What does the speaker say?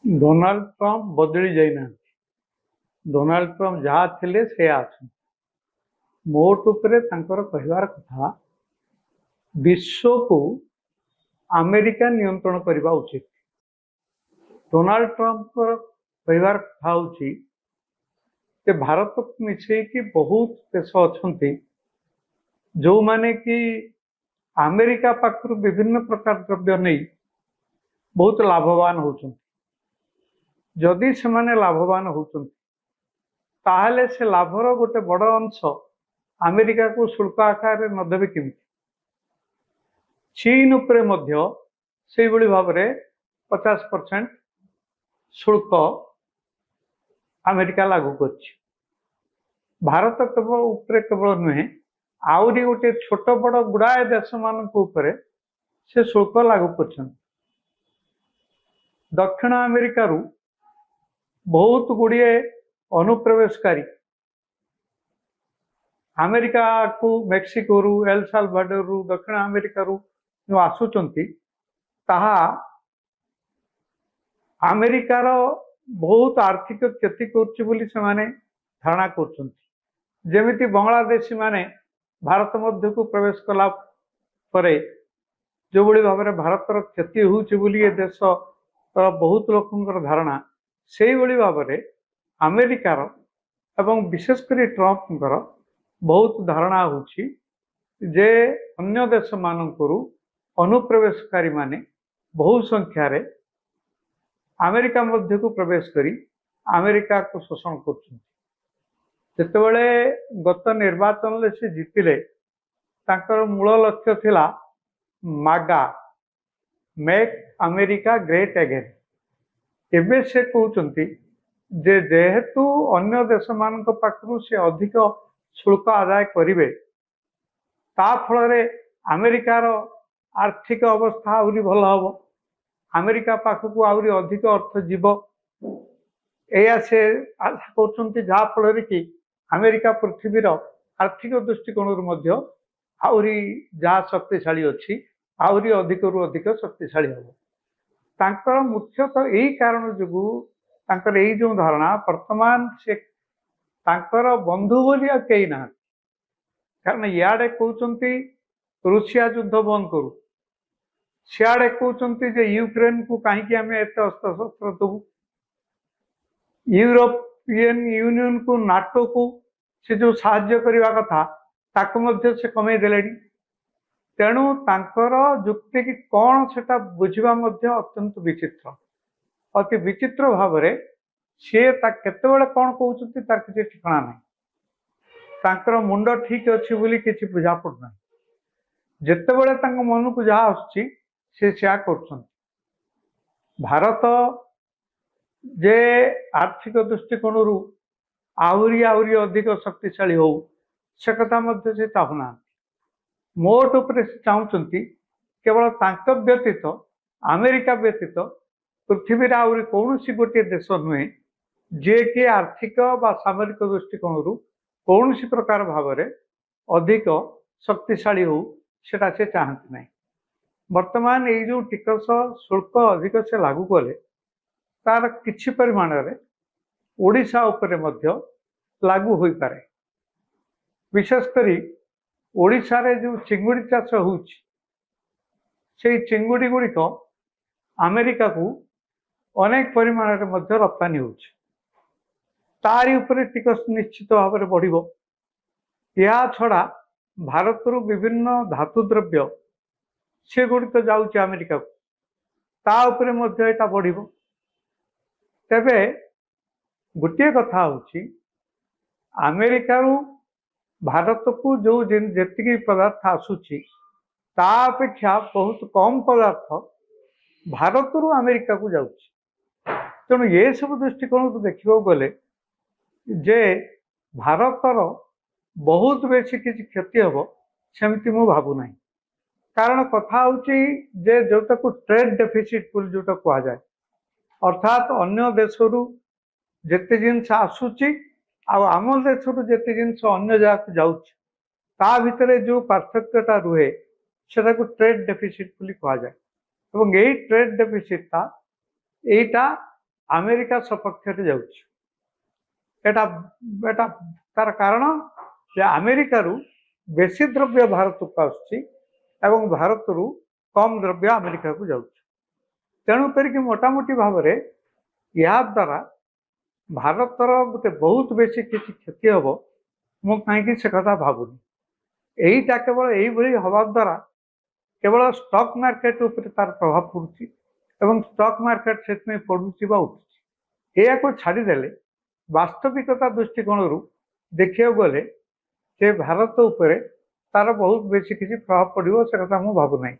Donald Trump बदली जाइना। Donald Trump जहाँ थिले से आछन। मोट उपरे तांकर कहिबार कथा विश्व को अमेरिका नियंत्रण करबा उचित। डोनाल्ड ट्रंप कहिबार कथा होची जे भारत को मिछे कि बहुत देश अछंती जो माने कि अमेरिका पाखरु विभिन्न प्रकार द्रव्य नहीं बहुत लाभवान होचंती। जदि से माने लाभवान होचंती ताहले से लाभर गोटे बड़ अंश अमेरिका को शुल्क आकार में न देबे केमिति। चीन उपरे मध्य से भली भाव में 50% शुल्क अमेरिका लागू करछि। भारत केवल उपरे केवल नुहे आउरी गोटे छोट बड़ गुड़ाए देश मान से शुल्क लागू कर। दक्षिण अमेरिका रु बहुत गुड़िए अनुप्रवेशकारी अमेरिका को मेक्सिको रु एल साल्वाडोर रु दक्षिण अमेरिका रु जो आसुचंती ताहा अमेरिकार बहुत आर्थिक क्षति करछि बोली से माने धारणा करछंती। जेमिति बांग्लादेशी माने भारत मध्य को प्रवेश कला परे जो बड़ी भाव में भारतर क्षति होउछि बोली ए देश बहुत लोकंकर धारणा से भली भाव में अमेरिकार एवं विशेषकर ट्रंपकर बहुत धारणा होछि जे अन्य देश मानकरू अनुप्रवेशकारी माने बहु संख्या रे अमेरिका मध्य को प्रवेश करी अमेरिका को शोषण करते गत निर्वाचन ले से जीतिले तांकर मूल लक्ष्य थिला मागा मेक अमेरिका ग्रेट अगेन। एबे से कहउचंती जे जेहेतु अन्य देश मानक पाखरु से अधिक शुल्क आदाय करिवे ता फल रे अमेरिकार आर्थिक अवस्था आउरी भल हबो। अमेरिका पाखकू आउरी अधिक अर्थ जीव एया से आशा करछंती जहा फल कि अमेरिका पृथ्वीर आर्थिक दृष्टिकोण मध्य आउरी जहा शक्तिशाली अछि आउरी अधिक रु अधिक शक्तिशाली हबो। तांकर मुख्यतः यही कारण जुगु तांकर यही जो धारणा वर्तमान से तांकर बंधु बोली कई ना कारण इे कहते रूसिया युद्ध बंद करू सियाड़े कहते जे यूक्रेन को कहीं आम एत अस्त्र शस्त्र दबू यूरोपियन यूनियन को नाटो को से जो साहाय्य करने कथा ताको मध्य से कमे देले। तेणु तांकर जुक्ति कि कौन सेटा बुझा अत्यंत विचित्र अति विचित्र भाव में सी केतबेले कौन कहते तार किसी ठिकाना नहीं। तांकर मुंड ठीक अच्छी बोली किसी बुझा पड़ना जितेबले मन को जहाँ आसुची से कर भारत जे आर्थिक दृष्टिकोण आहरी आहरी अधिक शक्तिशाली हो से कथा मध्य से चाहूना मोट उपरे से चाहते केवल तांक व्यतीत अमेरिका व्यतीत पृथ्वी आहरी कौन सी गोटे देश नुहे जे कि आर्थिक बा सामरिक दृष्टिकोण कौन सी प्रकार भाव में अधिक शक्तिशाली हो सेटा से चाहती नहीं। वर्तमान ये जो टिकस शुल्क अधिक से लागू कले तार किछि परिमाण रे ओडिशा उपरे मध्य लागू हो पारे। विशेषकर ओडिशा रे जो चिंगुड़ी चाष होउछि से चिंगुड़ी गुड़िक अमेरिका को अनेक परिमाण रे मध्य रप्तानी होउछि तारी उपरे टिकस निश्चित भाव में बढ़िबो। या छड़ा भारत रु विभिन्न धातु द्रव्य से गुड़िक जाउछि अमेरिका को ता उपरे मध्य एटा बढ़िबो। तेबे गोटे कथा होछि अमेरिका रु भारत को जो जेतिकी पदार्थ आसुछि ता अपेक्षा बहुत कम पदार्थ भारत रु अमेरिका को जाउछि। तेणु ये सब दृष्टिकोण देखा गले जे भारतर बहुत बेसी किसी क्षति हम सेमती मु भावुना। कारण कथा होची जे जोटा को ट्रेड डेफिसिट जोटा कह जाए अर्थात अन्य देश जेते जिनस आसुची आम देश जेते जिनस अन्य जगह को जाउछि ता भितरे जो पार्थक्यटा रुहे सेटा को ट्रेड डेफिसिट कह जाए। एवं यही ट्रेड डेफिसिटा ଆମେରିକା ସପକ୍ଷରେ ଯାଉଛି। ଏଟା ଏଟା ତାର କାରଣ ଯେ ଆମେରିକାରୁ ବେଶୀ ଦ୍ରବ୍ୟ ଭାରତକୁ ଆସୁଛି ଏବଂ ଭାରତରୁ କମ୍ ଦ୍ରବ୍ୟ ଆମେରିକାକୁ ଯାଉଛି। ତେଣୁ କରିକି ମୋଟାମୋଟି ଭାବରେ ଏହା ଦ୍ୱାରା ଭାରତର ଗୋଟେ ବହୁତ ବେଶୀ କିଛି କ୍ଷତି ହେବ ମୁଁ କାହିଁକି ସେ କଥା ଭାବୁନି। ଏଇଟା କେବଳ ଏଇଭଳି ହେବା ଦ୍ୱାରା କେବଳ ଷ୍ଟକ୍ ମାର୍କେଟ ଉପରେ ତାର ପ୍ରଭାବ ପଡ଼ୁଛି ଏବଂ ଷ୍ଟକ୍ ମାର୍କେଟ ସେଥିପାଇଁ ପଡ଼ୁଛି ବା ଉଠୁଛି। ଏହାକୁ ଛାଡ଼ିଦେଲେ ବାସ୍ତବିକତା ଦୃଷ୍ଟିକୋଣରୁ ଦେଖିବାକୁ ଗଲେ ସେ ଭାରତ ଉପରେ ତାର ବହୁତ ବେଶୀ କିଛି ପ୍ରଭାବ ପଡ଼ିବ ସେ କଥା ମୁଁ ଭାବୁନାହିଁ।